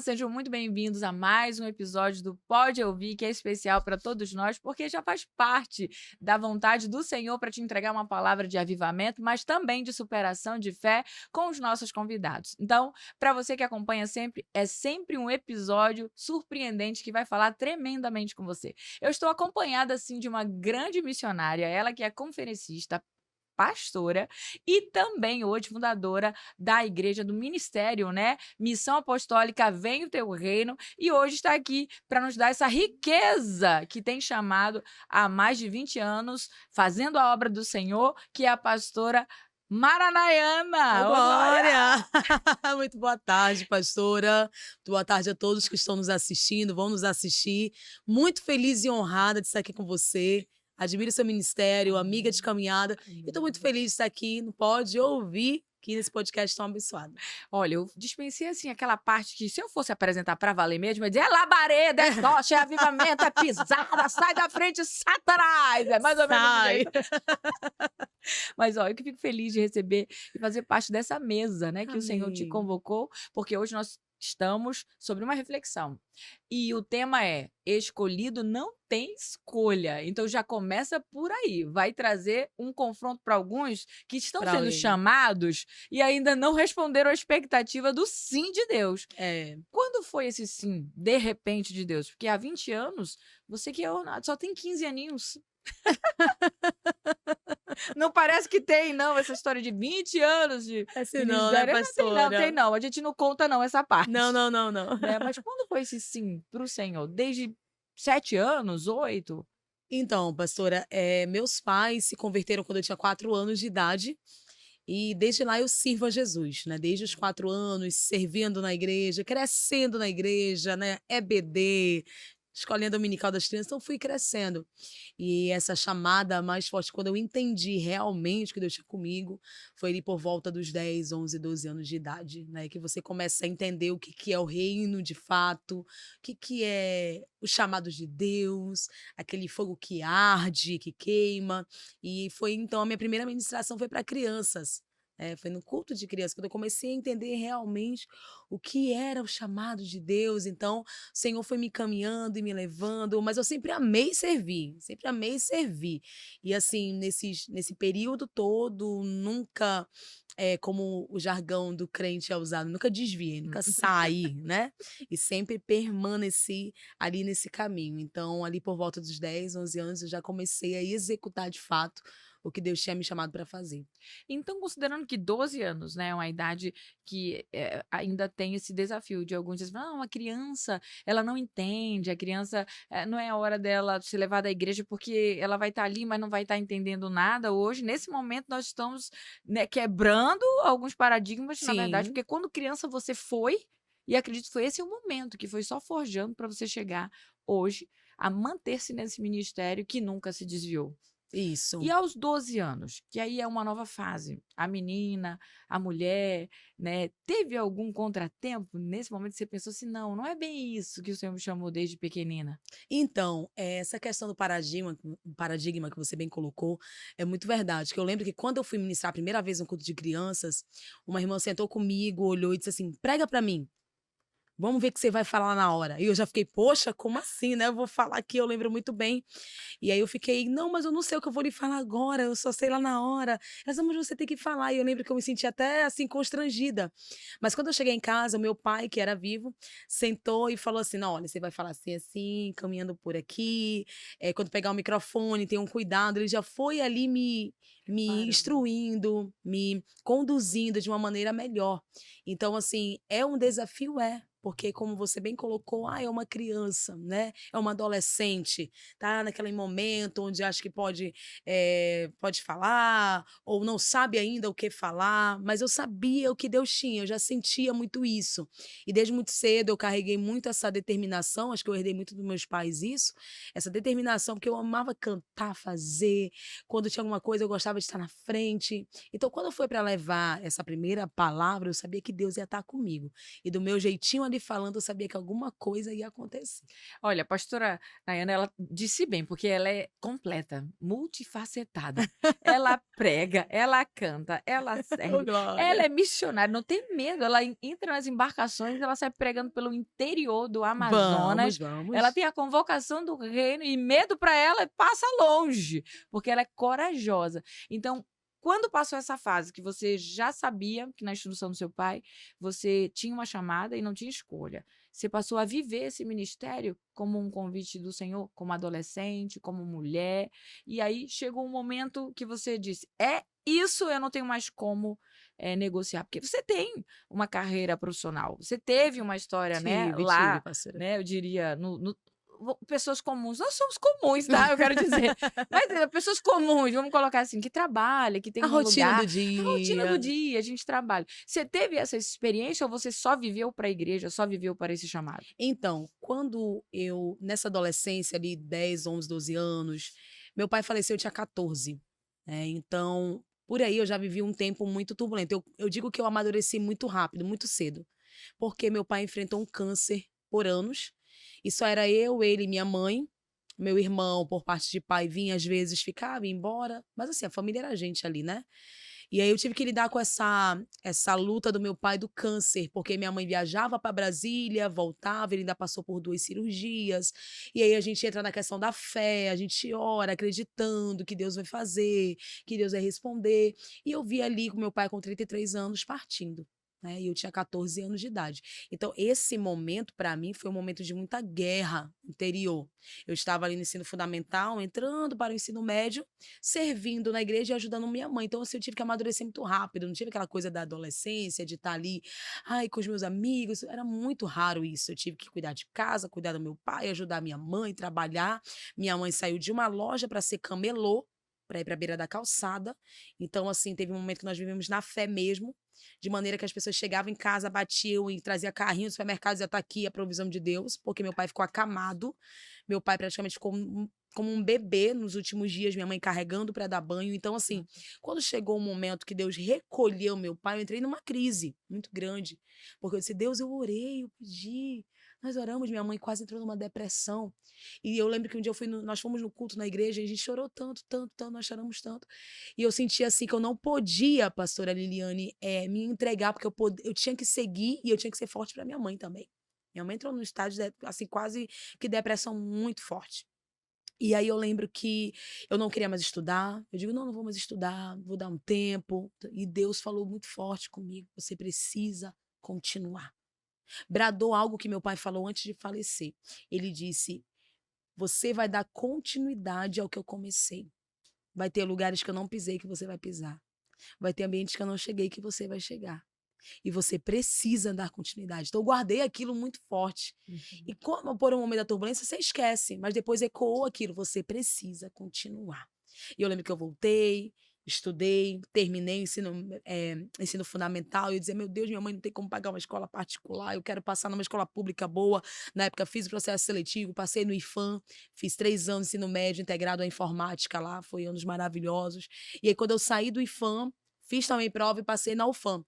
sejam muito bem-vindos a mais um episódio do Pode Ouvir, que é especial para todos nós, porque já faz parte da vontade do Senhor para te entregar uma palavra de avivamento, mas também de superação, de fé, com os nossos convidados. Então, para você que acompanha sempre, é sempre um episódio surpreendente que vai falar tremendamente com você. Eu estou acompanhada, assim, de uma grande missionária, ela que é conferencista, pastora e também hoje fundadora da igreja do ministério, né? Missão Apostólica Vem o Teu Reino, e hoje está aqui para nos dar essa riqueza que tem chamado há mais de 20 anos fazendo a obra do Senhor, que é a pastora Ô, Maranayana. Ô, Glória! glória! Muito boa tarde, pastora. Boa tarde a todos que estão nos assistindo, vão nos assistir. Muito feliz e honrada de estar aqui com você. Admiro seu ministério, amiga de caminhada. E estou muito feliz de estar aqui no Pode Ouvir, aqui nesse podcast tão abençoado. Olha, eu dispensei assim aquela parte que, se eu fosse apresentar para valer mesmo, eu ia dizer: é labareda, é tocha, é avivamento, é pisada, sai da frente, Satanás! É mais ou menos desse Sai! jeito. Mas, ó, eu que fico feliz de receber e fazer parte dessa mesa, né, que o Senhor te Amém. convocou, porque hoje nós estamos sobre uma reflexão. E o tema é: escolhido não tem escolha. Então já começa por aí. Vai trazer um confronto para alguns que estão Pra sendo ele. chamados e ainda não responderam à expectativa do sim de Deus. É. Quando foi esse sim, de repente, de Deus? Porque há 20 anos, você que é ornado, só tem 15 aninhos. Não parece que tem, não, essa história de 20 anos de É assim não, né, ministério. Não, tem não, tem pastora? não. A gente não conta não essa Não, parte, não, não, não. né. Mas quando foi esse sim para o Senhor? Desde 7 anos, 8? Então, pastora, meus pais se converteram quando eu tinha 4 anos de idade, e desde lá eu sirvo a Jesus, né, desde os 4 anos, servindo na igreja, crescendo na igreja, né, EBD, escolinha dominical das crianças, então fui crescendo. E essa chamada mais forte, quando eu entendi realmente que Deus tinha comigo, foi ali por volta dos 10, 11, 12 anos de idade, né, que você começa a entender o que que é o reino de fato, o que que é os chamados de Deus, aquele fogo que arde, que queima. E foi então a minha primeira ministração foi para crianças. Foi no culto de crianças, quando eu comecei a entender realmente o que era o chamado de Deus. Então, o Senhor foi me caminhando e me levando, mas eu sempre amei servir, sempre amei servir. E assim, nesse período todo, nunca, como o jargão do crente é usado, nunca desviei, nunca saí, né? E sempre permaneci ali nesse caminho. Então, ali por volta dos 10, 11 anos, eu já comecei a executar de fato o que Deus tinha me chamado para fazer. Então, considerando que 12 anos, né, é uma idade que, ainda tem esse desafio de alguns dizem: "Não, a criança, ela não entende, a criança, não é a hora dela ser levada à igreja, porque ela vai estar ali, mas não vai estar entendendo nada". Hoje, nesse momento, nós estamos, né, quebrando alguns paradigmas, na verdade, Sim. porque quando criança você foi, e acredito que foi esse o momento que foi só forjando para você chegar hoje a manter-se nesse ministério que nunca se desviou. E Isso. aos 12 anos, que aí é uma nova fase, a menina, a mulher, né, teve algum contratempo nesse momento que você pensou assim: "Não, não é bem isso que o Senhor me chamou desde pequenina"? Então, essa questão do paradigma que você bem colocou, é muito verdade, que eu lembro que quando eu fui ministrar a primeira vez no culto de crianças, uma irmã sentou comigo, olhou e disse assim: "Prega para mim". Vamos ver o que você vai falar na hora. E eu já fiquei: "Poxa, como assim, né, eu vou falar aqui", eu lembro muito bem. E aí eu fiquei: "Não, mas eu não sei o que eu vou lhe falar agora, eu só sei lá na hora". Ela: "Mas você tem que falar". E eu lembro que eu me senti até, assim, constrangida. Mas quando eu cheguei em casa, o meu pai, que era vivo, sentou e falou assim: "Não, olha, você vai falar assim, assim, caminhando por aqui, quando pegar o microfone, tenha um cuidado". Ele já foi ali me Preparando. instruindo, me conduzindo de uma maneira melhor. Então, assim, é um desafio? É, porque como você bem colocou, é uma criança, né, é uma adolescente, tá naquele momento onde acha que pode falar, ou não sabe ainda o que falar, mas eu sabia o que Deus tinha, eu já sentia muito isso. E desde muito cedo eu carreguei muito essa determinação, acho que eu herdei muito dos meus pais isso, essa determinação, porque eu amava cantar, fazer, quando tinha alguma coisa eu gostava de estar na frente. Então quando foi para levar essa primeira palavra, eu sabia que Deus ia estar comigo. E do meu jeitinho ali e falando, eu sabia que alguma coisa ia acontecer. Olha, a pastora Nayana, ela disse bem, porque ela é completa, multifacetada. Ela prega, ela canta, ela Ô, serve, ela glória! é missionária, não tem medo. Ela entra nas embarcações, ela sai pregando pelo interior do Vamos, Amazonas. Ela vamos. tem a convocação do reino e medo para ela passa longe, porque ela é corajosa. Então, quando passou essa fase que você já sabia que na instrução do seu pai você tinha uma chamada e não tinha escolha, você passou a viver esse ministério como um convite do Senhor, como adolescente, como mulher, e aí chegou um momento que você disse: "É isso, eu não tenho mais como, negociar", porque você tem uma carreira profissional, você teve uma história, né, Tive, lá, pastora. né, eu diria no pessoas comuns, nós somos comuns, tá, eu quero dizer, mas, pessoas comuns, vamos colocar assim, que trabalha, que tem A um rotina lugar, do a rotina do dia. dia, a gente trabalha. Você teve essa experiência ou você só viveu para a igreja, só viveu para esse chamado? Então, quando eu nessa adolescência ali, 10, 11, 12 anos, meu pai faleceu, eu tinha 14, né, então, por aí eu já vivi um tempo muito turbulento. Eu digo que eu amadureci muito rápido, muito cedo, porque meu pai enfrentou um câncer por anos, e só era eu, ele e minha mãe. Meu irmão, por parte de pai, vinha às vezes, ficava, ia embora, mas assim, a família era a gente ali, né. E aí eu tive que lidar com essa luta do meu pai do câncer, porque minha mãe viajava para Brasília, voltava, ele ainda passou por 2 cirurgias, e aí a gente entra na questão da fé, a gente ora acreditando que Deus vai fazer, que Deus vai responder, e eu vi ali com meu pai com 33 anos partindo, né, e eu tinha 14 anos de idade. Então esse momento para mim foi um momento de muita guerra interior. Eu estava ali no ensino fundamental, entrando para o ensino médio, servindo na igreja e ajudando minha mãe. Então, assim, eu tive que amadurecer muito rápido, não tive aquela coisa da adolescência, de estar ali, ai, com os meus amigos, era muito raro isso. Eu tive que cuidar de casa, cuidar do meu pai, ajudar minha mãe, trabalhar. Minha mãe saiu de uma loja para ser camelô, para ir para a beira da calçada. Então, assim, teve um momento que nós vivemos na fé mesmo, de maneira que as pessoas chegavam em casa, batiam e trazia carrinho do supermercado e dizia, tá aqui a provisão de Deus, porque meu pai ficou acamado. Meu pai praticamente ficou como um bebê nos últimos dias, minha mãe carregando para dar banho. Então, assim, quando chegou o momento que Deus recolheu meu pai, eu entrei numa crise muito grande. Porque eu disse, Deus, eu orei, eu pedi, nós oramos, minha mãe quase entrou numa depressão. E eu lembro que um dia nós fomos no culto na igreja e a gente chorou tanto, tanto, tanto, nós choramos tanto. E eu sentia assim que eu não podia, pastora Liliane, me entregar, porque eu tinha que seguir e eu tinha que ser forte para minha mãe também. Minha mãe entrou num estágio, assim, quase que depressão muito forte. E aí eu lembro que eu não queria mais estudar, eu digo: "Não, não vou mais estudar, vou dar um tempo", e Deus falou muito forte comigo: "Você precisa continuar". Bradou algo que meu pai falou antes de falecer. Ele disse: "Você vai dar continuidade ao que eu comecei. Vai ter lugares que eu não pisei que você vai pisar. Vai ter ambientes que eu não cheguei que você vai chegar. E você precisa dar continuidade". Então eu guardei aquilo muito forte. Uhum. E quando por um momento da turbulência, você esquece, mas depois ecoou aquilo, você precisa continuar. E eu lembro que eu voltei, estudei, terminei o ensino fundamental, e eu dizia: "Meu Deus, minha mãe não tem como pagar uma escola particular, eu quero passar numa escola pública boa". Na época fiz o processo seletivo, passei no IFAM, fiz 3 anos de ensino médio integrado à informática lá, foi anos maravilhosos. E aí quando eu saí do IFAM, fiz também prova e passei na UFAM.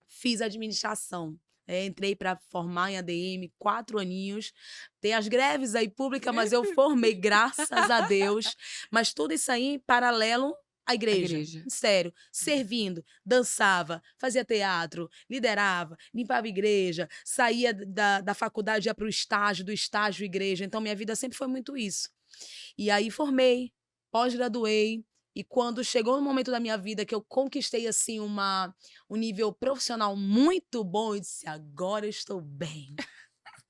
Fiz administração. Entrei para formar em ADM, 4 aninhos. Tem as greves aí pública, mas eu formei, graças a Deus. Mas tudo isso aí em paralelo à A igreja. igreja. Sério, servindo, dançava, fazia teatro, liderava, limpava a igreja, saía da faculdade, ia para o estágio, do estágio igreja. Então minha vida sempre foi muito isso. E aí formei, pós-graduei, e quando chegou no momento da minha vida que eu conquistei, assim, um nível profissional muito bom, eu disse: "Agora eu estou bem,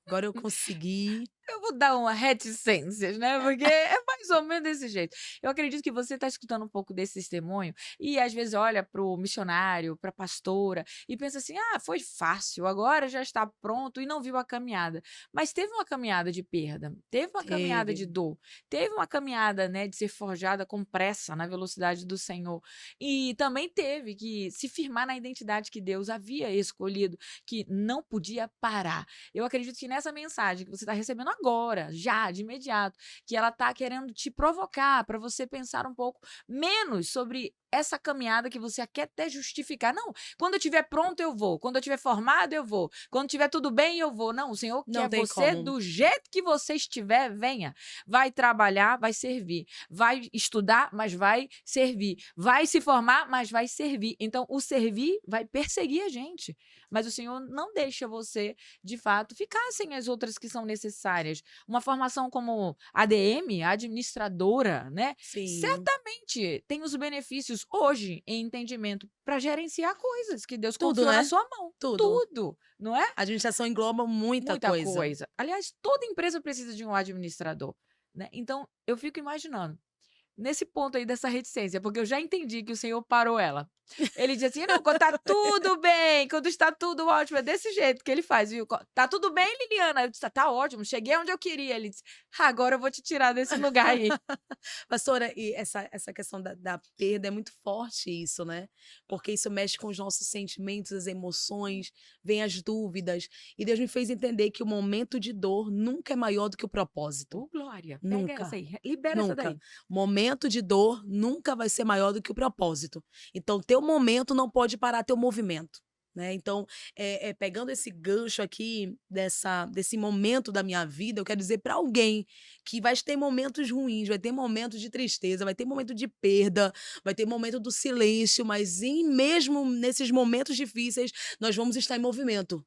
agora eu consegui". Eu vou dar uma reticências, né, porque é mais ou menos desse jeito. Eu acredito que você está escutando um pouco desse testemunho e às vezes olha para o missionário, para a pastora e pensa assim: "Ah, foi fácil, agora já está pronto", e não viu a caminhada. Mas teve uma caminhada de perda, teve uma caminhada Teve. de dor, teve uma caminhada, né, de ser forjada com pressa na velocidade do Senhor. E também teve que se firmar na identidade que Deus havia escolhido, que não podia parar. Eu acredito que nessa mensagem que você está recebendo agora, já, de imediato, que ela está querendo te provocar, para você pensar um pouco menos sobre essa caminhada que você quer até justificar. Não, quando eu estiver pronto eu vou, quando eu estiver formado eu vou, quando estiver tudo bem eu vou. Não, o Senhor Não quer tem você como. do jeito que você estiver, venha. Vai trabalhar, vai servir. Vai estudar, mas vai servir. Vai se formar, mas vai servir. Então, o servir vai perseguir a gente. Mas o Senhor não deixa você, de fato, ficar sem as outras que são necessárias. Uma formação como ADM, administradora, né? Sim, Certamente tem os benefícios hoje em entendimento para gerenciar coisas que Deus tudo, confiou na né? sua mão. Tudo. Tudo, não é? A administração engloba muita Muita coisa. coisa. Aliás, toda empresa precisa de um administrador, né? Então, eu fico imaginando, nesse ponto aí dessa reticência, porque eu já entendi que o Senhor parou ela. Ele diz assim: não, quando tá tudo bem, quando está tudo ótimo, é desse jeito que ele faz, viu? Tá tudo bem, Liliana? Eu disse: tá ótimo, cheguei onde eu queria. Ele disse: agora eu vou te tirar desse lugar aí. Pastora, e essa questão da perda é muito forte isso, né? Porque isso mexe com os nossos sentimentos, as emoções, vem as dúvidas. E Deus me fez entender que o momento de dor nunca é maior do que o propósito. Ô, Glória, pega Nunca, essa aí, libera essa nunca. daí. Momento de dor nunca vai ser maior do que o propósito. Então, teu momento não pode parar teu movimento. Né? Então, pegando esse gancho aqui desse momento da minha vida, eu quero dizer para alguém que vai ter momentos ruins, vai ter momentos de tristeza, vai ter momento de perda, vai ter momento do silêncio, mas mesmo nesses momentos difíceis, nós vamos estar em movimento.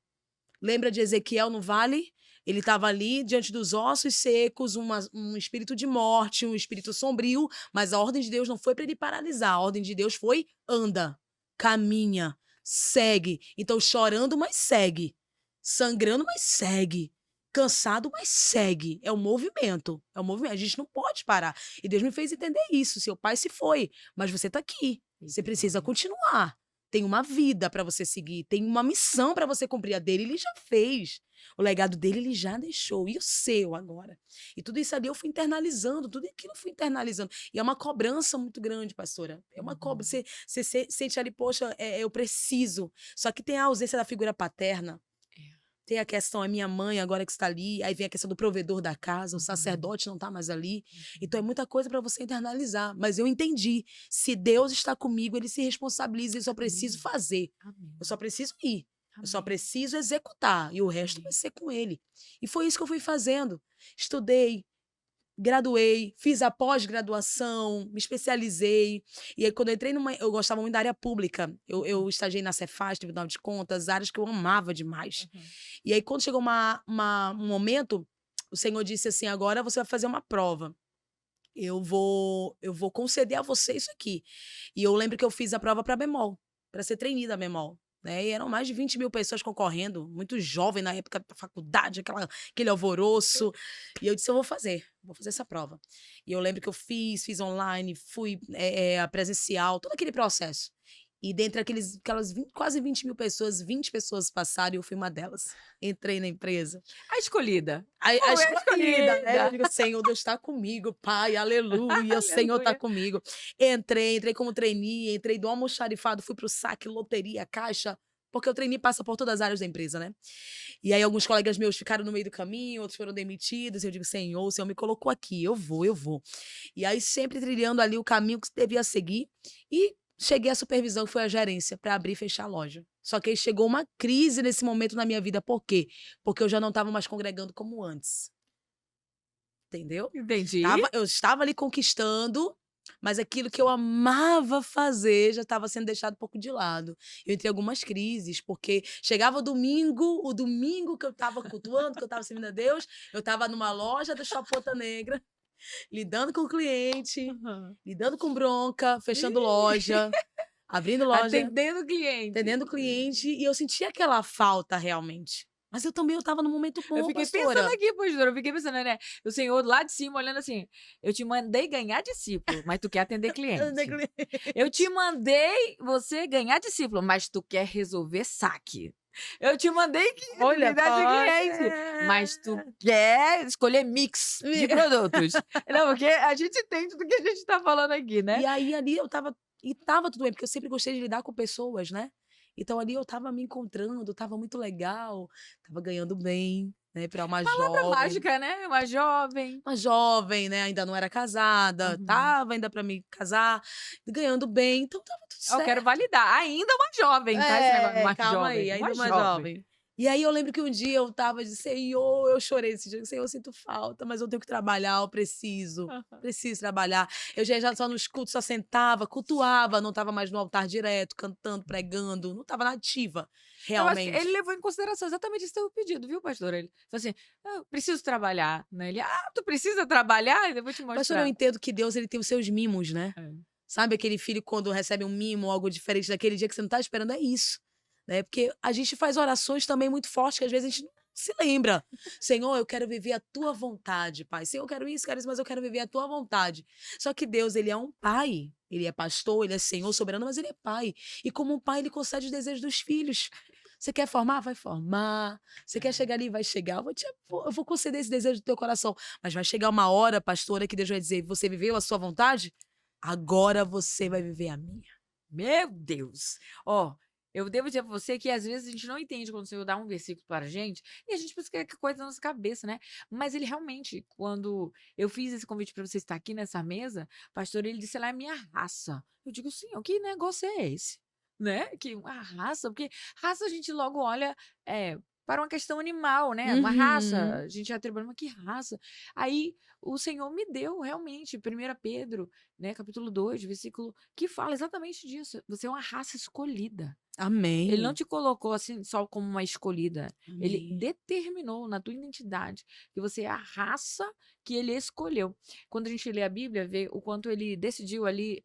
Lembra de Ezequiel no vale? Ele estava ali diante dos ossos secos, um espírito de morte, um espírito sombrio, mas a ordem de Deus não foi para ele paralisar, a ordem de Deus foi: anda, caminha, segue. Então, chorando, mas segue. Sangrando, mas segue. Cansado, mas segue. É o movimento. É o movimento. A gente não pode parar. E Deus me fez entender isso. Seu pai se foi, mas você está aqui. Você precisa continuar. Tem uma vida para você seguir, tem uma missão para você cumprir. A dele ele já fez. O legado dele ele já deixou. E o seu agora? E tudo isso ali eu fui internalizando, tudo aquilo eu fui internalizando. E é uma cobrança muito grande, pastora. É uma cobrança. Você sente ali, poxa, eu preciso. Só que tem a ausência da figura paterna. Tem a questão, é minha mãe agora que está ali, aí vem a questão do provedor da casa, o sacerdote não está mais ali. Então é muita coisa para você internalizar. Mas eu entendi, se Deus está comigo, ele se responsabiliza, eu só preciso fazer. Eu só preciso ir. Eu só preciso executar e o resto vai ser com ele. E foi isso que eu fui fazendo. Estudei, graduei, fiz a pós-graduação, me especializei. E aí, quando eu entrei eu gostava muito da área pública. Eu estagiei na Cefaz, Tribunal de Contas, áreas que eu amava demais. E aí, quando chegou um momento, o Senhor disse assim: agora você vai fazer uma prova. Eu vou conceder a você isso aqui. E eu lembro que eu fiz a prova para Bemol, para ser trainee da Bemol. Né? E eram mais de 20 mil pessoas concorrendo, muito jovem na época da faculdade, aquele alvoroço. E eu disse: eu vou fazer essa prova. E eu lembro que eu fiz online, fui a presencial, todo aquele processo. E dentre aquelas quase 20 mil pessoas, 20 pessoas passaram e eu fui uma delas. Entrei na empresa. A escolhida. A escolhida, né? Eu escolhida. digo: Senhor, Deus está comigo, Pai, aleluia, o Senhor está Aleluia. comigo. Entrei como trainee, entrei do almoxarifado, fui pro saque, loteria, caixa, porque o trainee passa por todas as áreas da empresa, né? E aí alguns colegas meus ficaram no meio do caminho, outros foram demitidos, e eu digo: Senhor, o Senhor me colocou aqui, eu vou. E aí sempre trilhando ali o caminho que devia seguir, e cheguei à supervisão, que foi a gerência, para abrir e fechar a loja. Só que aí chegou uma crise nesse momento na minha vida. Por quê? Porque eu já não estava mais congregando como antes. Entendeu? Entendi. Eu estava ali conquistando, mas aquilo que eu amava fazer já estava sendo deixado um pouco de lado. Eu entrei em algumas crises, porque chegava o domingo que eu estava cultuando, que eu estava servindo a Deus, eu estava numa loja da Chapota Negra, lidando com o cliente, lidando com bronca, fechando loja, abrindo loja, Atendendo o cliente. atendendo o cliente, e eu sentia aquela falta realmente. Mas eu também estava num momento bom, Eu fiquei pastora. pensando aqui, pastora, eu fiquei pensando, né? O Senhor lá de cima olhando assim: eu te mandei ganhar discípulo, mas tu quer atender cliente. Eu te mandei você ganhar discípulo, mas tu quer resolver saque. Eu te mandei Olha, cuidar de cliente, mas tu quer escolher mix de produtos. Não, porque a gente tem tudo que a gente tá falando aqui, né? E aí ali eu tava tudo bem, porque eu sempre gostei de lidar com pessoas, né? Então ali eu tava me encontrando, tava muito legal, tava ganhando bem, né, para uma Palavra jovem. mágica, né? Uma jovem. Uma jovem, né, ainda não era casada, Uhum. tava ainda para me casar, ganhando bem, então estava tudo Eu quero certo. validar. Ainda uma jovem, tá? Esse negócio de É, uma calma aí, jovem. Uma ainda uma jovem. jovem. E aí eu lembro que um dia eu estava de Senhor, eu chorei esse dia, Senhor, eu sinto falta, mas eu tenho que trabalhar, eu preciso, Aham. preciso trabalhar. Eu já só nos cultos, só sentava, cultuava, não estava mais no altar direto, cantando, pregando, não estava nativa, Eu acho que ele realmente. levou em consideração exatamente esse teu pedido, viu, pastor? Ele falou assim: "Ah, eu preciso trabalhar", né? Ele: "Ah, tu precisa trabalhar? Eu vou te Pastor, eu mostrar". entendo que Deus ele tem os seus mimos, né? É. Sabe aquele filho quando recebe um mimo, algo diferente daquele dia que você não tá esperando? É isso, né, porque a gente faz orações também muito fortes que às vezes a gente não se lembra. "Senhor, eu quero viver a tua vontade, pai. Senhor, eu quero isso, mas eu quero viver a tua vontade". Só que Deus, ele é um pai, ele é pastor, ele é Senhor soberano, mas ele é pai. E como um pai, ele concede os desejos dos filhos. Você quer formar? Vai formar. Você quer chegar ali? Vai chegar. Eu vou conceder esse desejo do teu coração. Mas vai chegar uma hora, pastora, que Deus vai dizer: "Você viveu a sua vontade? Agora você vai viver a minha". Meu Deus! Ó, eu devo dizer pra você que às vezes a gente não entende quando o Senhor dá um versículo para a gente, e a gente pensa que é coisa da nossa cabeça, né? Mas ele realmente, quando eu fiz esse convite para você estar aqui nessa mesa, pastor, ele disse: "Ela é minha raça". Eu digo: "Senhor, que negócio é esse?", né? Que uma raça, porque raça a gente logo olha, para uma questão animal, né? Uma raça, Uhum. a gente atribui, mas que raça? Aí o Senhor me deu realmente, 1 Pedro, né, capítulo 2, versículo, que fala exatamente disso. Você é uma raça escolhida. Ele não Amém. te colocou assim só como uma escolhida. Ele Amém. determinou na tua identidade que você é a raça que ele escolheu. Quando a gente lê a Bíblia, vê o quanto ele decidiu ali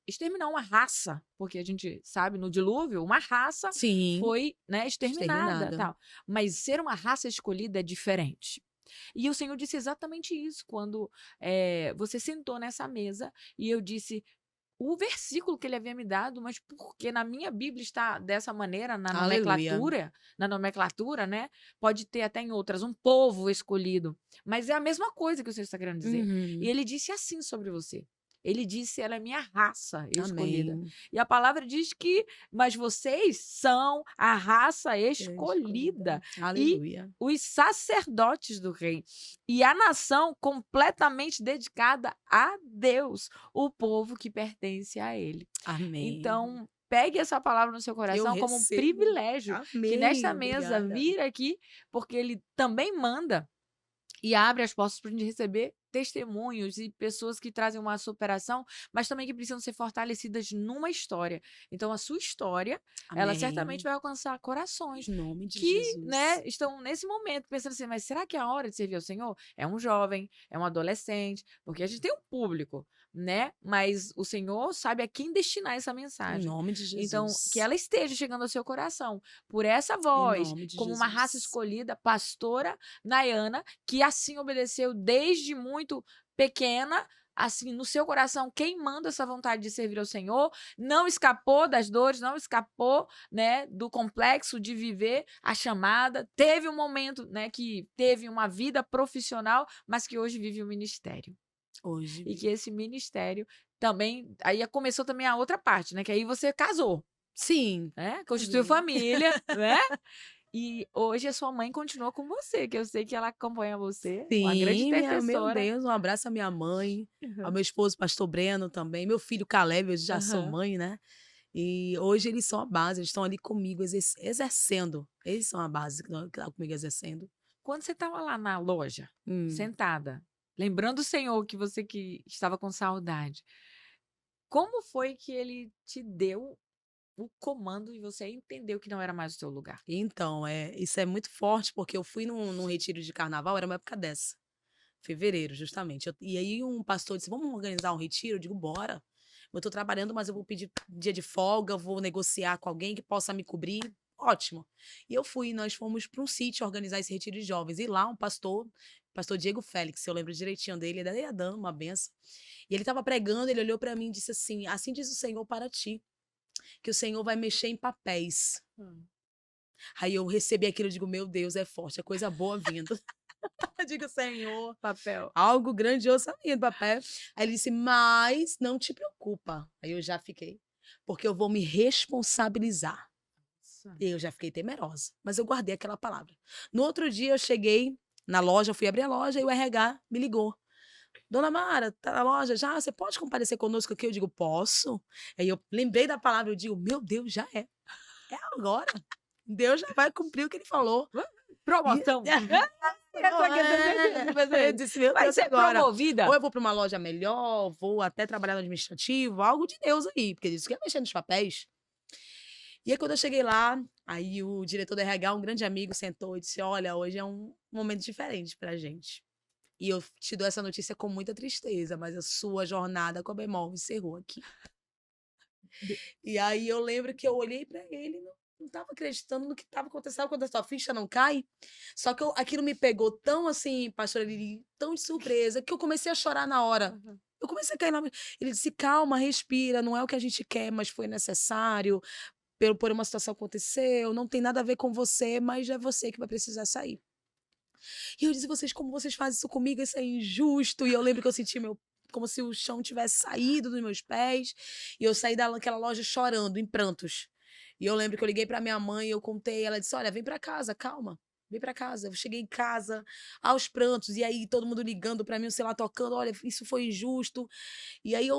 exterminar uma raça, porque a gente sabe no dilúvio uma raça Sim, foi, né, exterminada, exterminada. tal. Mas ser uma raça escolhida é diferente. E o Senhor disse exatamente isso quando você sentou nessa mesa e eu disse o versículo que ele havia me dado, mas porque na minha Bíblia está dessa maneira, Aleluia. na nomenclatura, né? Pode ter até em outras, um povo escolhido. Mas é a mesma coisa que o Senhor está querendo dizer. E Uhum. ele disse assim sobre você. Ele disse, ela é minha raça escolhida. Amém. E a palavra diz que, mas vocês são a raça Escolhida. escolhida e Aleluia. os sacerdotes do rei. E a nação completamente dedicada a Deus, o povo que pertence a ele. Amém. Então, pegue essa palavra no seu Eu coração como um recebo. privilégio que nesta Amém. mesa Obrigada. vir aqui, porque ele também manda e abre as portas para a gente receber testemunhos e pessoas que trazem uma superação, mas também que precisam ser fortalecidas numa história. Então, a sua história, ela certamente Amém. vai alcançar corações Em nome de que, Jesus. né, estão nesse momento pensando assim, mas será que é a hora de servir ao Senhor? É um jovem, é um adolescente, porque a gente tem um público, né? Mas o Senhor sabe a quem destinar essa Em mensagem. nome de Então, que Jesus. ela esteja chegando ao seu coração por essa Em voz, nome de como uma raça Jesus. escolhida, pastora Nayana, que assim obedeceu desde muito pequena, assim, no seu coração, queimando essa vontade de servir ao Senhor, não escapou das dores, não escapou, né, do complexo de viver a chamada, teve um momento, né, que teve uma vida profissional, mas que hoje vive o ministério. Hoje E vi. que esse ministério também, aí começou também a outra parte, né, que aí você casou, Sim, né, constituiu casei. família, né? E hoje a sua mãe continua com você, que eu sei que ela acompanha você, uma grande Sim, meu intercessora. Deus, um abraço à minha mãe, ao Aham. meu esposo, pastor Breno também, meu filho Caleb, eu já sou Aham. mãe, né. E hoje eles são a base, eles estão ali comigo exercendo, eles são a base que estão comigo exercendo. Quando você estava lá na loja, Hum. sentada, lembrando o Senhor que você que estava com saudade, como foi que ele te deu o comando e você entendeu que não era mais o seu lugar? Então, isso é muito forte, porque eu fui num retiro de carnaval, era uma época dessa, fevereiro, justamente. E aí um pastor disse: "Vamos organizar um retiro?" Eu digo: "Bora. Eu estou trabalhando, mas eu vou pedir dia de folga, eu vou negociar com alguém que possa me cobrir." Ótimo. E eu fui, nós fomos para um sítio organizar esse retiro de jovens. E lá um pastor Diego Félix, eu lembro direitinho dele, ele ia dando uma benção. E ele estava pregando, ele olhou para mim e disse assim: "Assim diz o Senhor para ti, que o Senhor vai mexer em papéis." Hum. Aí eu recebi aquilo, eu digo: "Meu Deus, é forte, é coisa boa vindo." Eu digo: "Senhor, Papel. algo grandioso tá vindo, papai." Aí ele disse: "Mas não te preocupa." Aí eu já fiquei, porque eu vou me responsabilizar. Nossa. Eu já fiquei temerosa, mas eu guardei aquela palavra. No outro dia eu cheguei na loja, fui abrir a loja e o RH me ligou. Dona Mara, tá na loja já? Você pode comparecer conosco aqui? Eu digo, posso? Aí eu lembrei da palavra, eu digo, meu Deus, já é. É agora. Deus já vai cumprir o que ele falou. E... Promoção. Essa aqui eu tenho certeza que vai ser. Eu disse, meu Vai Deus, ser agora. promovida. Ou eu vou para uma loja melhor, vou até trabalhar no administrativo, algo de Deus aí, porque isso que é mexer nos papéis. E aí, quando eu cheguei lá, aí o diretor do RH, um grande amigo, sentou e disse, olha, hoje é um momento diferente pra gente. E eu te dou essa notícia com muita tristeza, mas a sua jornada com a Bemol encerrou aqui. E aí eu lembro que eu olhei pra ele e não tava acreditando no que tava acontecendo, quando a sua ficha não cai. Só que aquilo me pegou tão assim, pastora Lili, tão de surpresa, que eu comecei a chorar na hora. Uhum. Eu comecei a cair na... Ele disse, calma, respira, não é o que a gente quer, mas foi necessário. Por uma situação que aconteceu, não tem nada a ver com você, mas é você que vai precisar sair. E eu disse, como vocês fazem isso comigo? Isso é injusto. E eu lembro que eu senti como se o chão tivesse saído dos meus pés. E eu saí daquela loja chorando, em prantos. E eu lembro que eu liguei pra minha mãe, eu contei, ela disse, olha, vem pra casa, calma. Vem pra casa. Eu cheguei em casa, aos prantos, e aí todo mundo ligando pra mim, o celular tocando, olha, isso foi injusto. E aí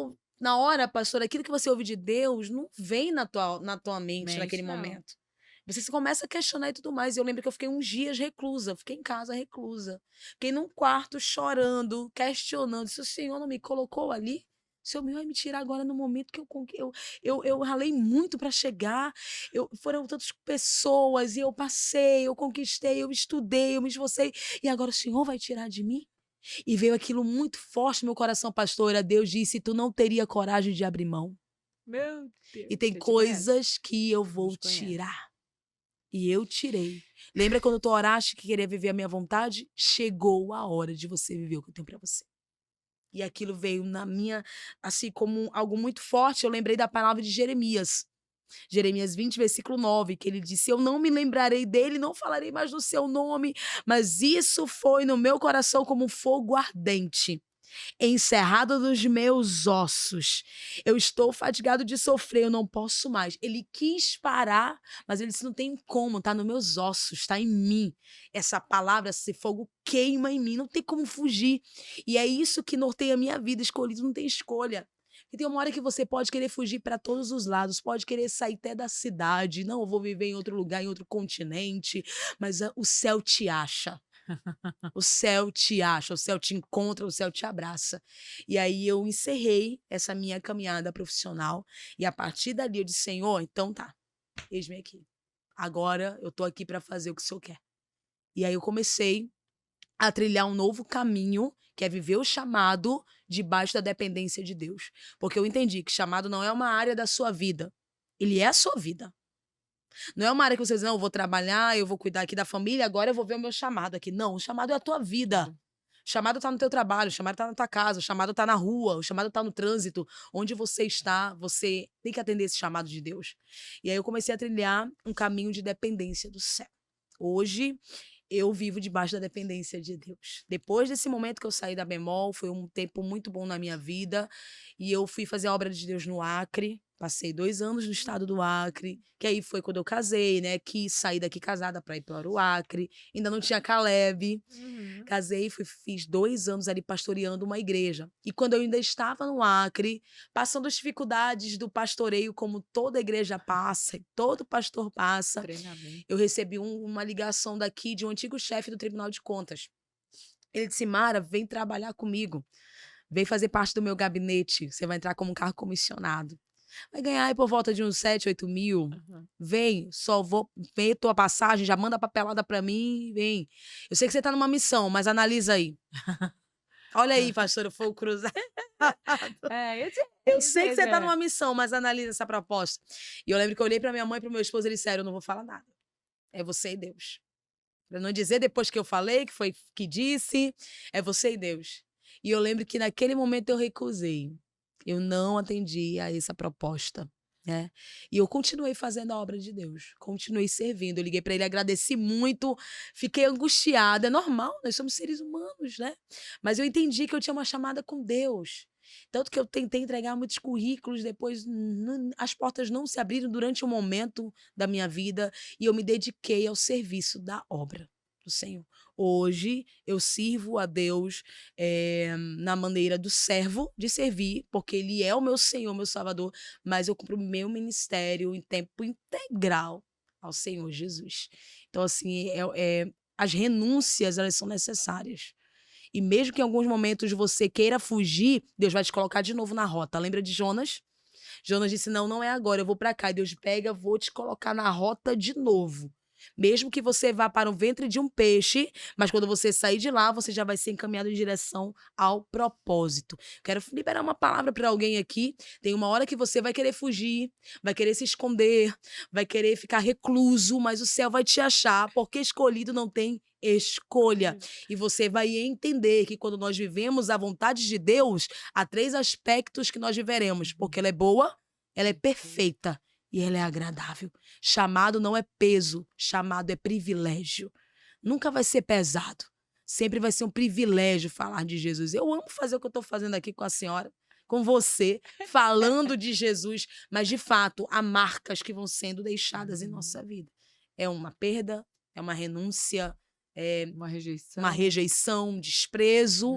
na hora, pastor, aquilo que você ouve de Deus não vem na tua mente naquele momento. Você se começa a questionar e tudo mais. E eu lembro que eu fiquei uns dias reclusa, fiquei em casa reclusa. Fiquei num quarto chorando, questionando. Se o Senhor não me colocou ali, o Senhor vai me tirar agora no momento que eu ralei muito para chegar. Foram tantas pessoas e eu passei, eu conquistei, eu estudei, eu me esforcei. E agora o Senhor vai tirar de mim? E veio aquilo muito forte no meu coração, pastora. Deus disse, tu não teria coragem de abrir mão. Meu Deus. E tem coisas que eu vou tirar. E eu tirei. Lembra quando tu oraste que queria viver a minha vontade? Chegou a hora de você viver o que eu tenho pra você. E aquilo veio na minha, assim, como algo muito forte. Eu lembrei da palavra de Jeremias. Jeremias 20, versículo 9, que ele disse, eu não me lembrarei dele, não falarei mais do seu nome, mas isso foi no meu coração como um fogo ardente, encerrado nos meus ossos. Eu estou fatigado de sofrer, eu não posso mais. Ele quis parar, mas ele disse, não tem como, tá nos meus ossos, tá em mim. Essa palavra, esse fogo queima em mim, não tem como fugir. E é isso que norteia a minha vida, escolhido não tem escolha. E tem uma hora que você pode querer fugir para todos os lados, pode querer sair até da cidade, não, eu vou viver em outro lugar, em outro continente, mas o céu te acha. O céu te acha, o céu te encontra, o céu te abraça. E aí eu encerrei essa minha caminhada profissional e a partir dali eu disse, Senhor, então tá, eis-me aqui. Agora eu tô aqui para fazer o que o Senhor quer. E aí eu comecei a trilhar um novo caminho, que é viver o chamado debaixo da dependência de Deus. Porque eu entendi que chamado não é uma área da sua vida, ele é a sua vida. Não é uma área que você diz, não, eu vou trabalhar, eu vou cuidar aqui da família, agora eu vou ver o meu chamado aqui. Não, o chamado é a tua vida. O chamado tá no teu trabalho, o chamado tá na tua casa, o chamado tá na rua, o chamado tá no trânsito. Onde você está, você tem que atender esse chamado de Deus. E aí eu comecei a trilhar um caminho de dependência do céu. Hoje, eu vivo debaixo da dependência de Deus. Depois desse momento que eu saí da Bemol, foi um tempo muito bom na minha vida. E eu fui fazer a obra de Deus no Acre. Passei 2 anos no estado do Acre, que aí foi quando eu casei, né? Quis sair daqui casada para ir para o Acre. Ainda não tinha Caleb. Casei, fiz 2 anos ali pastoreando uma igreja. E quando eu ainda estava no Acre, passando as dificuldades do pastoreio, como toda igreja passa, e todo pastor passa, eu recebi uma ligação daqui de um antigo chefe do Tribunal de Contas. Ele disse, Mara, vem trabalhar comigo. Vem fazer parte do meu gabinete. Você vai entrar como um cargo comissionado. Vai ganhar aí por volta de uns 7, 8 mil. Vem, só vou ver tua passagem, já manda a papelada pra mim, vem. Eu sei que você tá numa missão, mas analisa aí. Olha aí, pastora, fogo cruzado. Eu sei que você tá numa missão, mas analisa essa proposta. E eu lembro que eu olhei pra minha mãe e pro meu esposo, eles disseram, eu não vou falar nada. É você e Deus. Pra não dizer depois que eu falei, que foi que disse, é você e Deus. E eu lembro que naquele momento eu recusei. Eu não atendi a essa proposta. né? E eu continuei fazendo a obra de Deus, continuei servindo. Eu liguei para ele, agradeci muito, fiquei angustiada. É normal, nós somos seres humanos, né? Mas eu entendi que eu tinha uma chamada com Deus. Tanto que eu tentei entregar muitos currículos, depois as portas não se abriram durante um momento da minha vida e eu me dediquei ao serviço da obra do Senhor. Hoje eu sirvo a Deus na maneira do servo de servir, porque Ele é o meu Senhor, meu Salvador, mas eu cumpro o meu ministério em tempo integral ao Senhor Jesus. Então, assim, as renúncias, elas são necessárias. E mesmo que em alguns momentos você queira fugir, Deus vai te colocar de novo na rota. Lembra de Jonas? Jonas disse: não, não é agora, eu vou para cá. E Deus pega, vou te colocar na rota de novo. Mesmo que você vá para o ventre de um peixe, mas quando você sair de lá, você já vai ser encaminhado em direção ao propósito. Quero liberar uma palavra para alguém aqui. Tem uma hora que você vai querer fugir, vai querer se esconder, vai querer ficar recluso, mas o céu vai te achar, porque escolhido não tem escolha. E você vai entender que quando nós vivemos a vontade de Deus, há 3 aspectos que nós viveremos, porque ela é boa, ela é perfeita e ela é agradável. Chamado não é peso, chamado é privilégio. Nunca vai ser pesado. Sempre vai ser um privilégio falar de Jesus. Eu amo fazer o que eu estou fazendo aqui com a senhora, com você, falando de Jesus, mas de fato há marcas que vão sendo deixadas em nossa vida. É uma perda, é uma renúncia, é uma rejeição, desprezo.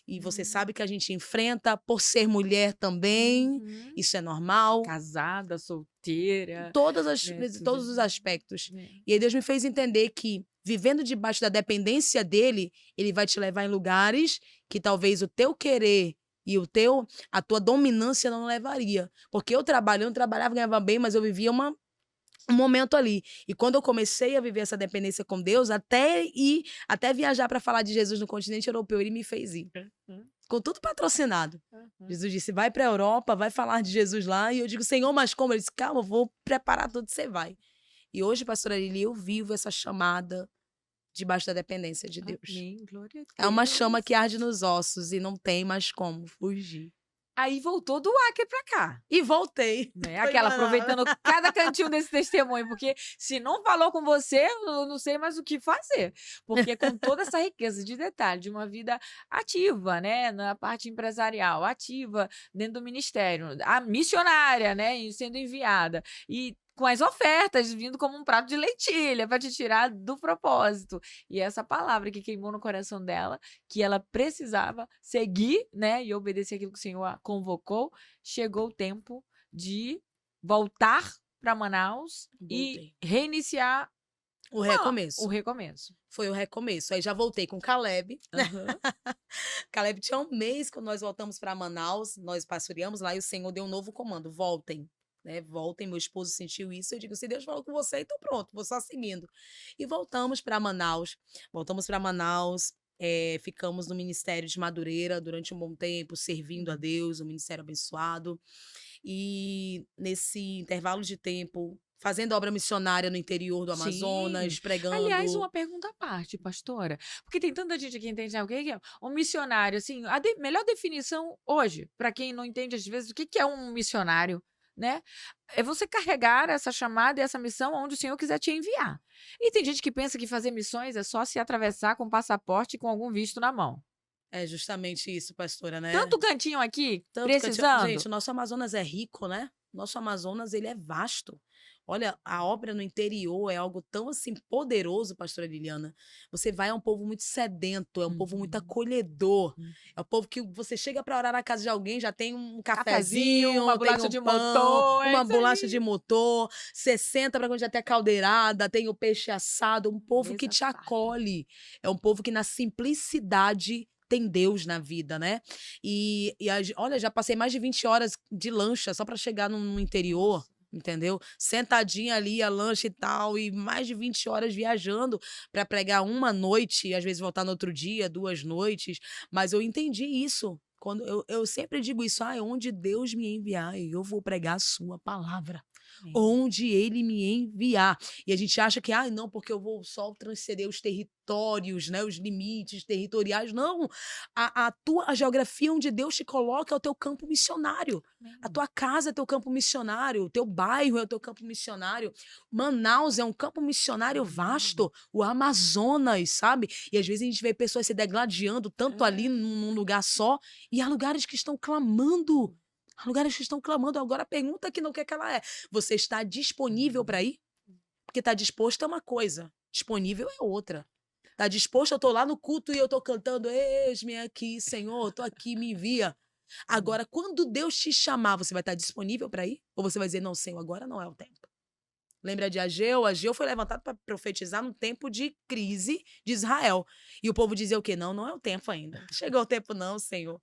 E você sabe que a gente enfrenta por ser mulher também. Isso é normal. Casada, solteira. Todos os aspectos. E aí Deus me fez entender que, vivendo debaixo da dependência dele, ele vai te levar em lugares que talvez o teu querer e a tua dominância não levaria. Porque eu não trabalhava, ganhava bem, mas eu vivia um momento ali. E quando eu comecei a viver essa dependência com Deus, até viajar para falar de Jesus no continente europeu, ele me fez ir. Com tudo patrocinado. Jesus disse: vai para a Europa, vai falar de Jesus lá. E eu digo: Senhor, mas como? Ele disse: calma, eu vou preparar tudo, você vai. E hoje, pastora Lili, eu vivo essa chamada debaixo da dependência de Deus. Amém, glória a Deus. É uma chama que arde nos ossos e não tem mais como fugir. Aí voltou do Acre pra cá. E voltei. Né? Aquela, aproveitando cada cantinho desse testemunho, porque se não falou com você, eu não sei mais o que fazer. Porque com toda essa riqueza de detalhe, de uma vida ativa, né? Na parte empresarial, ativa dentro do ministério, a missionária, né? Sendo enviada. E com as ofertas vindo como um prato de lentilha para te tirar do propósito. E essa palavra que queimou no coração dela, que ela precisava seguir, né, e obedecer aquilo que o Senhor a convocou, chegou o tempo de voltar para Manaus e reiniciar o recomeço. O recomeço. Foi o recomeço. Aí já voltei com Caleb. Caleb tinha 1 mês quando nós voltamos para Manaus, nós pastoreamos lá e o Senhor deu um novo comando: voltem. Né, voltem, meu esposo sentiu isso, eu digo: se Deus falou com você, então pronto, vou só seguindo. E voltamos para Manaus, ficamos no Ministério de Madureira durante um bom tempo, servindo a Deus, um ministério abençoado. E nesse intervalo de tempo, fazendo obra missionária no interior do Amazonas, pregando. Aliás, uma pergunta à parte, pastora, porque tem tanta gente que entende o que é um missionário, assim, a melhor definição hoje, para quem não entende às vezes, o que é um missionário? Né? É você carregar essa chamada e essa missão onde o Senhor quiser te enviar. E tem gente que pensa que fazer missões é só se atravessar com passaporte e com algum visto na mão. É justamente isso, pastora, né? Tanto cantinho aqui, precisando. Gente, o nosso Amazonas é rico, né? Nosso Amazonas, ele é vasto. Olha, a obra no interior é algo tão, assim, poderoso, pastora Liliana. Você vai, é um povo muito sedento, é um povo muito acolhedor. É um povo que você chega para orar na casa de alguém, já tem um cafezinho, uma bolacha de motor. Uma bolacha de motor. Você senta para quando já tem a caldeirada, tem o peixe assado. Um povo que te acolhe. É um povo que na simplicidade tem Deus na vida, né? Olha, já passei mais de 20 horas de lancha só para chegar no interior. Entendeu? Sentadinha ali, a lancha e tal, e mais de 20 horas viajando para pregar uma noite, e às vezes voltar no outro dia, 2 noites. Mas eu entendi isso. Quando eu sempre digo isso: onde Deus me enviar, eu vou pregar a sua palavra. Amém. onde ele me enviar. E a gente acha que, não, porque eu vou só transcender os territórios, né, os limites territoriais. Não, a geografia onde Deus te coloca é o teu campo missionário. A Amém. tua casa é teu campo missionário, o teu bairro é o teu campo missionário. Manaus é um campo missionário vasto, o Amazonas, sabe? E às vezes a gente vê pessoas se degladiando tanto ali num lugar só, e há lugares que estão clamando. Há lugares que estão clamando. Agora a pergunta que não quer que ela é: você está disponível para ir? Porque tá disposto é uma coisa, disponível é outra. Tá disposto, eu tô lá no culto e eu tô cantando, eis-me aqui, Senhor, tô aqui, me envia. Agora, quando Deus te chamar, você vai estar disponível para ir? Ou você vai dizer, não, Senhor, agora não é o tempo? Lembra de Ageu? Ageu foi levantado para profetizar no tempo de crise de Israel. E o povo dizia o quê? Não, não é o tempo ainda. Não chegou o tempo não, Senhor.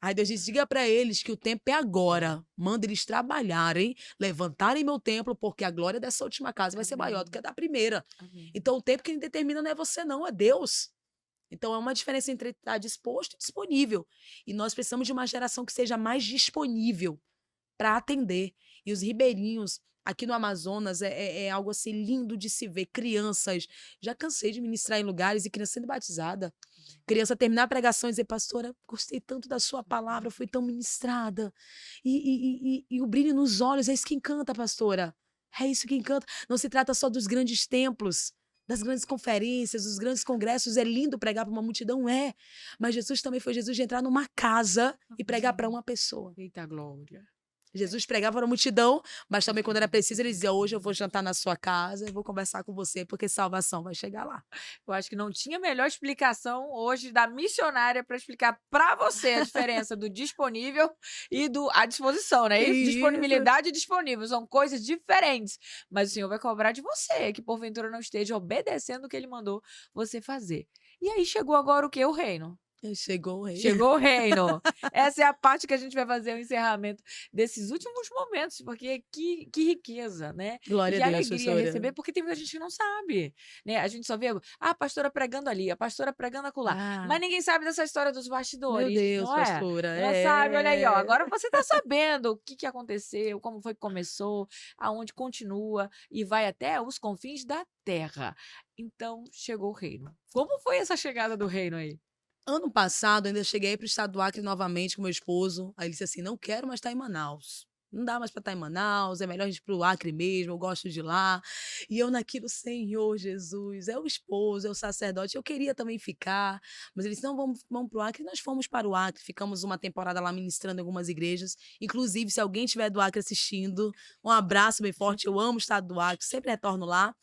Aí Deus disse, diga para eles que o tempo é agora. Manda eles trabalharem, levantarem meu templo, porque a glória dessa última casa vai ser maior do que a da primeira. Amém. Então o tempo que ele determina não é você não, é Deus. Então é uma diferença entre estar disposto e disponível. E nós precisamos de uma geração que seja mais disponível para atender. E os ribeirinhos aqui no Amazonas é algo assim lindo de se ver. Crianças, já cansei de ministrar em lugares e criança sendo batizada. Criança terminar a pregação e dizer, pastora, gostei tanto da sua palavra, fui tão ministrada. E o brilho nos olhos, é isso que encanta, pastora. É isso que encanta. Não se trata só dos grandes templos, das grandes conferências, dos grandes congressos. É lindo pregar para uma multidão, é. Mas Jesus também foi Jesus de entrar numa casa e pregar para uma pessoa. Eita glória. Jesus pregava na multidão, mas também quando era preciso ele dizia, hoje eu vou jantar na sua casa e vou conversar com você, porque salvação vai chegar lá. Eu acho que não tinha melhor explicação hoje da missionária para explicar para você a diferença do disponível e do à disposição, né? Isso, Isso. disponibilidade e disponível são coisas diferentes, mas o Senhor vai cobrar de você que porventura não esteja obedecendo o que ele mandou você fazer. E aí chegou agora o quê? O reino. Chegou o rei. Chegou o reino. Essa é a parte que a gente vai fazer o encerramento desses últimos momentos, porque que riqueza, né? Glória Que a Deus, alegria pastora. receber, porque tem muita gente que não sabe, né? A gente só vê a pastora pregando ali, a pastora pregando acolá, mas ninguém sabe dessa história dos Meu bastidores, Deus, não é? pastora. Não sabe, olha aí, ó. Agora você tá sabendo o que aconteceu, como foi que começou, aonde continua e vai até os confins da terra. Então, chegou o reino. Como foi essa chegada do reino aí? Ano passado, ainda cheguei para o estado do Acre novamente com meu esposo. Aí ele disse assim: não quero mais estar em Manaus. Não dá mais para estar em Manaus, é melhor a gente ir para o Acre mesmo, eu gosto de lá. E eu naquilo, Senhor Jesus, é o esposo, é o sacerdote. Eu queria também ficar, mas ele disse: não, vamos para o Acre. E nós fomos para o Acre, ficamos uma temporada lá ministrando em algumas igrejas. Inclusive, se alguém tiver do Acre assistindo, um abraço bem forte. Eu amo o estado do Acre, sempre retorno lá.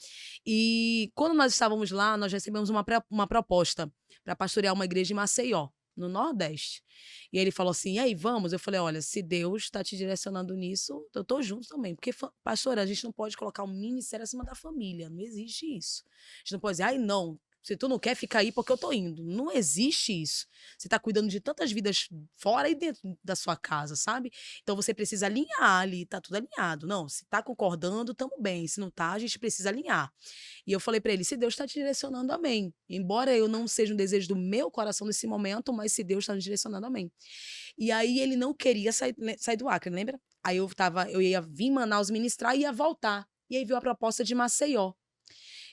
E quando nós estávamos lá, nós recebemos uma proposta para pastorear uma igreja em Maceió, no Nordeste. E ele falou assim: e aí, vamos? Eu falei: olha, se Deus está te direcionando nisso, eu tô junto também. Porque, pastora, a gente não pode colocar o ministério acima da família. Não existe isso. A gente não pode dizer, ai, não. Se tu não quer, fica aí porque eu tô indo. Não existe isso. Você tá cuidando de tantas vidas fora e dentro da sua casa, sabe? Então você precisa alinhar ali, tá tudo alinhado. Não, se tá concordando, tamo bem. Se não tá, a gente precisa alinhar. E eu falei para ele: se Deus está te direcionando, amém. Embora eu não seja um desejo do meu coração nesse momento, mas se Deus está nos direcionando, amém. E aí ele não queria sair do Acre, lembra? Aí eu ia vir em Manaus ministrar e ia voltar. E aí veio a proposta de Maceió.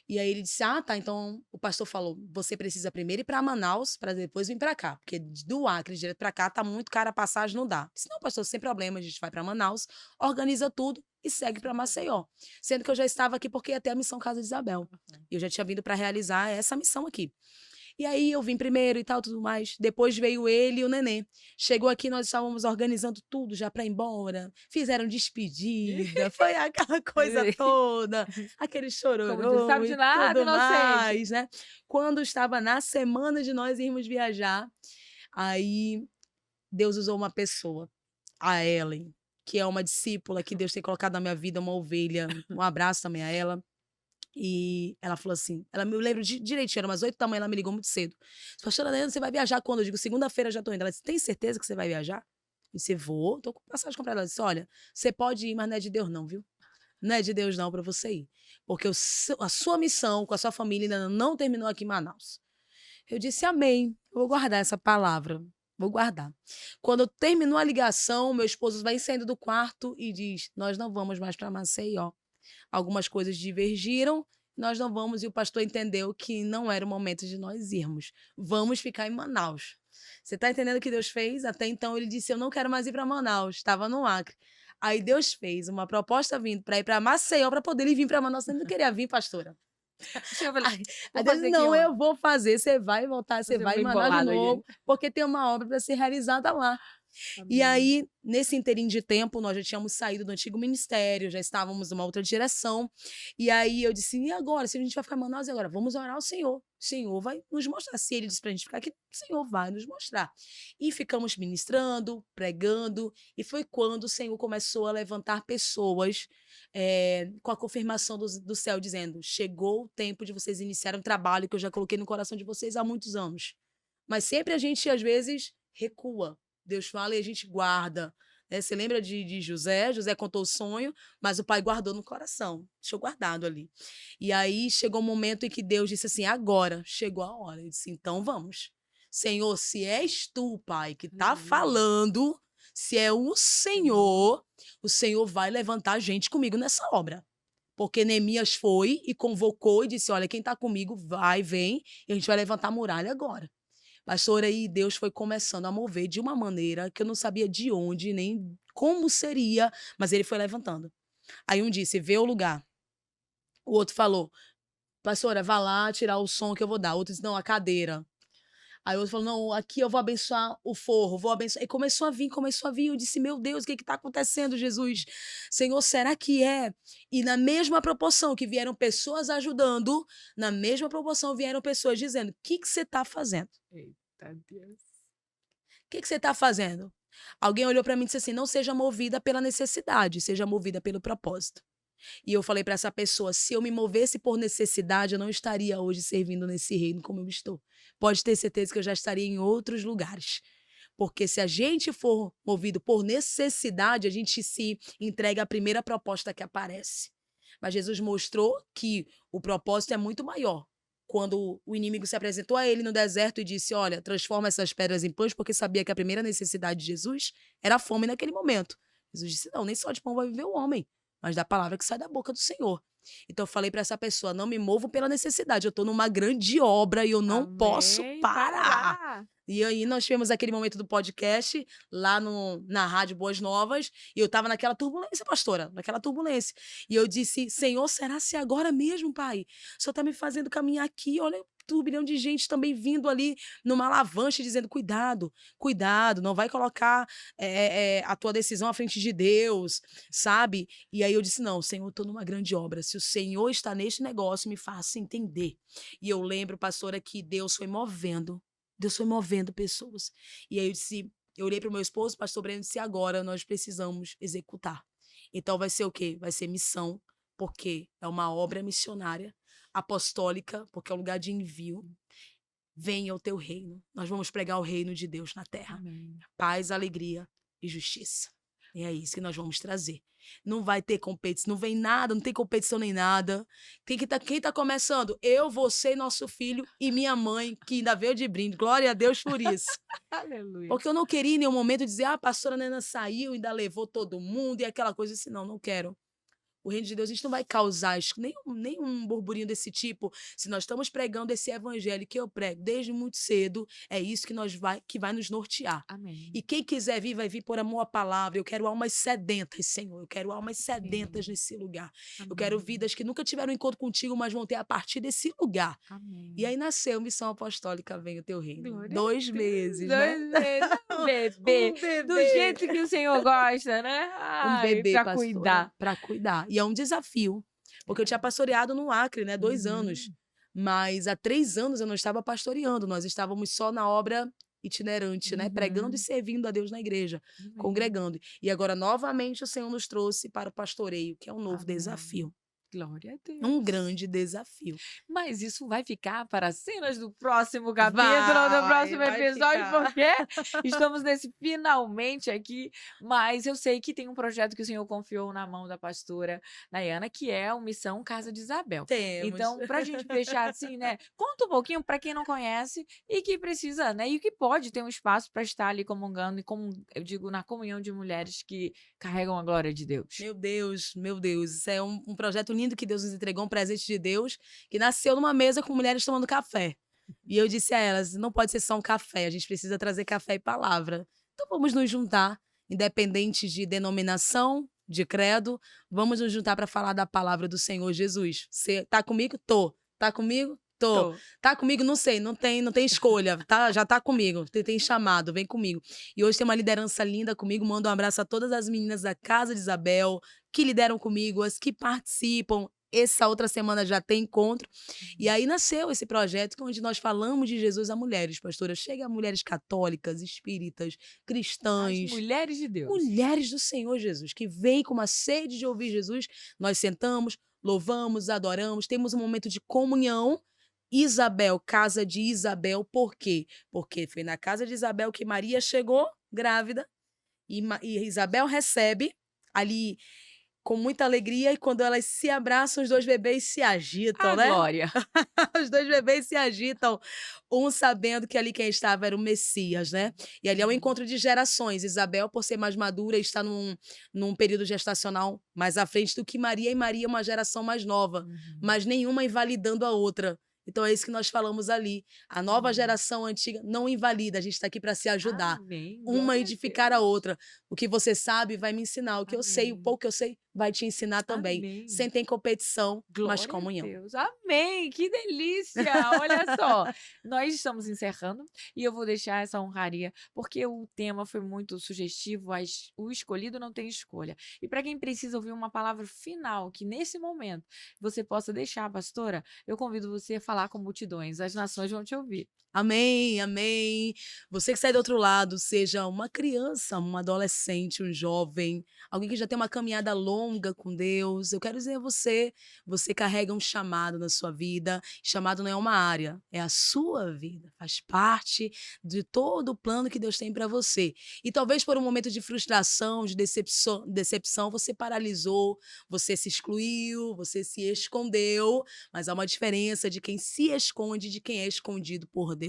E aí ele disse: ah, tá. Então o pastor falou: você precisa primeiro ir para Manaus para depois vir para cá, porque do Acre direto para cá tá muito cara a passagem, não dá. Eu disse: não, pastor, sem problema, a gente vai para Manaus, organiza tudo e segue para Maceió. Sendo que eu já estava aqui porque ia ter a missão Casa de Isabel. E eu já tinha vindo para realizar essa missão aqui. E aí eu vim primeiro e tal, tudo mais. Depois veio ele e o nenê. Chegou aqui, nós estávamos organizando tudo já para ir embora. Fizeram despedida, foi aquela coisa toda, aquele Como diz, chororô sabe de e nada, tudo inocente. mais, né? Quando estava na semana de nós irmos viajar, aí Deus usou uma pessoa, a Ellen, que é uma discípula que Deus tem colocado na minha vida, uma ovelha. Um abraço também a ela. E ela falou assim, ela me lembra direitinho, era umas 8 da manhã, ela me ligou muito cedo. Pastora Helena, você vai viajar quando? Eu digo: segunda-feira já tô indo. Ela disse: tem certeza que você vai viajar? Eu disse: vou, tô com passagem comprada. Ela disse: olha, você pode ir, mas não é de Deus não, viu? Não é de Deus não para você ir. Porque a sua missão com a sua família ainda não terminou aqui em Manaus. Eu disse: amém, eu vou guardar essa palavra. Vou guardar. Quando terminou a ligação, meu esposo vai saindo do quarto e diz: nós não vamos mais para Maceió. Algumas coisas divergiram, nós não vamos, e o pastor entendeu que não era o momento de nós irmos. Vamos ficar em Manaus. Você está entendendo o que Deus fez? Até então ele disse: eu não quero mais ir para Manaus, estava no Acre. Aí Deus fez uma proposta vindo para ir para Maceió para poder ele vir para Manaus. Você não queria vir, pastora? Eu falei, Aí vou Deus, fazer aqui não, uma. eu vou fazer. Você vai voltar, você Fazer vai uma em Manaus de embolada novo, aqui. porque tem uma obra para ser realizada lá. E Amém. aí, nesse inteirinho de tempo, nós já tínhamos saído do antigo ministério, já estávamos numa outra direção. E aí eu disse: e agora? Se a gente vai ficar em Manaus, e agora? Vamos orar ao Senhor. O Senhor vai nos mostrar. Se ele disse pra gente ficar aqui, o Senhor vai nos mostrar. E ficamos ministrando, pregando, e foi quando o Senhor começou a levantar pessoas com a confirmação do céu, dizendo: chegou o tempo de vocês iniciarem um trabalho que eu já coloquei no coração de vocês há muitos anos. Mas sempre a gente, às vezes, recua. Deus fala e a gente guarda. Né? Você lembra de José? José contou o sonho, mas o pai guardou no coração. Deixou guardado ali. E aí chegou um momento em que Deus disse assim: agora chegou a hora. Eu disse: então vamos. Senhor, se és tu, pai, que está falando, se é o Senhor vai levantar gente comigo nessa obra. Porque Neemias foi e convocou e disse: olha, quem está comigo, vai, vem, e a gente vai levantar a muralha agora. Pastor, aí Deus foi começando a mover de uma maneira que eu não sabia de onde, nem como seria, mas ele foi levantando. Aí um disse: vê o lugar. O outro falou: pastora, vá lá tirar o som que eu vou dar. O outro disse: não, a cadeira. Aí o outro falou: não, aqui eu vou abençoar o forro, vou abençoar. E começou a vir. Eu disse: meu Deus, o que está acontecendo, Jesus? Senhor, será que é? E na mesma proporção que vieram pessoas ajudando, na mesma proporção vieram pessoas dizendo: o que você está fazendo? Eita Deus. O que você está fazendo? Alguém olhou para mim e disse assim: não seja movida pela necessidade, seja movida pelo propósito. E eu falei para essa pessoa: se eu me movesse por necessidade, eu não estaria hoje servindo nesse reino como eu estou. Pode ter certeza que eu já estaria em outros lugares. Porque se a gente for movido por necessidade, a gente se entrega à primeira proposta que aparece. Mas Jesus mostrou que o propósito é muito maior. Quando o inimigo se apresentou a ele no deserto e disse: olha, transforma essas pedras em pães, porque sabia que a primeira necessidade de Jesus era a fome naquele momento. Jesus disse: não, nem só de pão vai viver o homem, mas da palavra que sai da boca do Senhor. Então eu falei para essa pessoa: não me movo pela necessidade, eu estou numa grande obra e eu não posso Amém. parar. Parar. E aí nós tivemos aquele momento do podcast lá na Rádio Boas Novas, e eu estava naquela turbulência, pastora, naquela turbulência. E eu disse: Senhor, será se é agora mesmo, Pai? O Senhor está me fazendo caminhar aqui, olha, turbilhão de gente também vindo ali numa alavanche, dizendo: cuidado, cuidado, não vai colocar a tua decisão à frente de Deus, sabe? E aí eu disse: não, Senhor, eu estou numa grande obra. Se o Senhor está neste negócio, me faça entender. E eu lembro, pastora, que Deus foi movendo pessoas. E aí eu olhei para o meu esposo, pastor Breno, e disse: agora nós precisamos executar. Então vai ser o quê? Vai ser missão, porque é uma obra missionária, apostólica, porque é um lugar de envio. Venha o teu reino. Nós vamos pregar o reino de Deus na terra. Amém. Paz, alegria e justiça. E é isso que nós vamos trazer. Não vai ter competição, não vem nada, não tem competição nem nada. Quem tá começando? Eu, você, nosso filho e minha mãe, que ainda veio de brinde. Glória a Deus por isso. Aleluia. Porque eu não queria em nenhum momento dizer: a pastora Nena saiu, ainda levou todo mundo e aquela coisa assim. Não quero. O reino de Deus, a gente não vai causar nenhum burburinho desse tipo. Se nós estamos pregando esse evangelho que eu prego desde muito cedo, é isso que vai nos nortear. Amém. E quem quiser vir, vai vir por amor à palavra. Eu quero almas sedentas, Senhor. Eu quero almas sedentas nesse lugar. Amém. Eu quero vidas que nunca tiveram encontro contigo, mas vão ter a partir desse lugar. Amém. E aí nasceu Missão Apostólica Vem o Teu Reino. Glória 2 a meses, Deus. né? 2 meses. Um bebê. Um Do bebê. jeito que o Senhor gosta, né? Um bebê, pra pastora, cuidar. para cuidar. E é um desafio, porque eu tinha pastoreado no Acre, né, 2 anos. Mas há 3 anos eu não estava pastoreando, nós estávamos só na obra itinerante, né, pregando e servindo a Deus na igreja, congregando. E agora, novamente, o Senhor nos trouxe para o pastoreio, que é um novo desafio. Glória a Um Deus. grande desafio. Mas isso vai ficar para as cenas do próximo capítulo, do próximo Vai episódio, ficar. porque estamos nesse finalmente aqui. Mas eu sei que tem um projeto que o Senhor confiou na mão da pastora Nayana, que é o Missão Casa de Isabel. Temos. Então, para a gente fechar assim, né? Conta um pouquinho para quem não conhece e que precisa, né? E que pode ter um espaço para estar ali comungando e, como eu digo, na comunhão de mulheres que carregam a glória de Deus. Meu Deus, isso é um projeto lindo que Deus nos entregou, um presente de Deus, que nasceu numa mesa com mulheres tomando café. E eu disse a elas: não pode ser só um café, a gente precisa trazer café e palavra. Então vamos nos juntar, independente de denominação, de credo, vamos nos juntar para falar da palavra do Senhor Jesus. Você tá comigo? Tô. Tá comigo? Tô. Tô. Tá comigo? Não sei, não tem escolha, tá? Já tá comigo, tem chamado, vem comigo. E hoje tem uma liderança linda comigo, mando um abraço a todas as meninas da Casa de Isabel, que lideram comigo, as que participam. Essa outra semana já tem encontro. E aí nasceu esse projeto onde nós falamos de Jesus a mulheres, pastora. Chega a mulheres católicas, espíritas, As cristãs, mulheres de Deus. mulheres do Senhor Jesus, que vêm com uma sede de ouvir Jesus. Nós sentamos, louvamos, adoramos, temos um momento de comunhão. Isabel, casa de Isabel, por quê? Porque foi na casa de Isabel que Maria chegou grávida e Isabel recebe ali com muita alegria e quando elas se abraçam, os dois bebês se agitam, A né? glória. Os dois bebês se agitam, um sabendo que ali quem estava era o Messias, né? E ali é um encontro de gerações. Isabel, por ser mais madura, está num período gestacional mais à frente do que Maria, e Maria é uma geração mais nova, mas nenhuma invalidando a outra. Então é isso que nós falamos ali. A nova geração antiga não invalida, a gente está aqui para se ajudar. Amém. Uma Glória a edificar a Deus. outra. O que você sabe vai me ensinar. O que eu sei, o Amém. pouco que eu sei, vai te ensinar também. Amém. Sem ter competição, mas Glória a comunhão. Deus. Amém. Que delícia. Olha só. Nós estamos encerrando e eu vou deixar essa honraria, porque o tema foi muito sugestivo, o escolhido não tem escolha. E para quem precisa ouvir uma palavra final, que nesse momento você possa deixar, pastora, eu convido você a falar com multidões. As nações vão te ouvir. Amém, amém. Você que sai do outro lado, seja uma criança, um adolescente, um jovem, alguém que já tem uma caminhada longa com Deus, eu quero dizer a você, você carrega um chamado na sua vida. Chamado não é uma área, é a sua vida. Faz parte de todo o plano que Deus tem para você. E talvez por um momento de frustração, de decepção, você paralisou, você se excluiu, você se escondeu, mas há uma diferença de quem se esconde e de quem é escondido por Deus.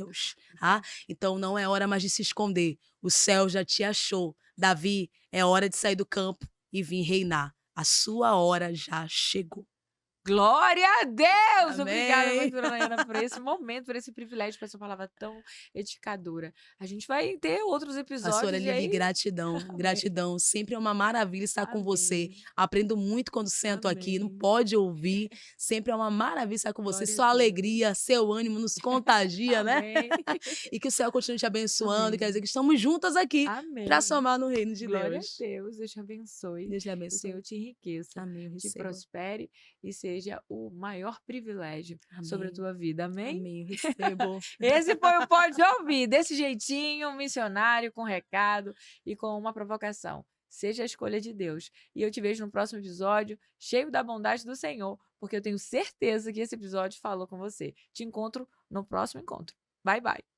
Tá? Então não é hora mais de se esconder. O céu já te achou. Davi, é hora de sair do campo e vir reinar. A sua hora já chegou. Glória a Deus! Obrigada, Amém. pastora Nayana, por esse momento, por esse privilégio, por essa palavra tão edificadora. A gente vai ter outros episódios Pastora e Lili, aí... gratidão, Amém. gratidão. Sempre é uma maravilha estar com você. Amém. Aprendo muito quando sento aqui, não Amém. pode ouvir. Sempre é uma maravilha estar com você. Glória a Sua Deus. alegria, seu ânimo nos contagia, né? Amém. E que o céu continue te abençoando. Amém. Quer dizer que estamos juntas aqui para Amém. somar no reino de Glória Deus. a Deus. Deus te abençoe. Deus te O abençoe. Senhor te enriqueça, Amém, eu te recebo. prospere e seja o maior privilégio sobre a Amém. tua vida. Amém? Amém, eu recebo. Esse foi o Pode Ouvir, desse jeitinho, missionário, com recado e com uma provocação. Seja a escolha de Deus. E eu te vejo no próximo episódio, cheio da bondade do Senhor, porque eu tenho certeza que esse episódio falou com você. Te encontro no próximo encontro. Bye, bye.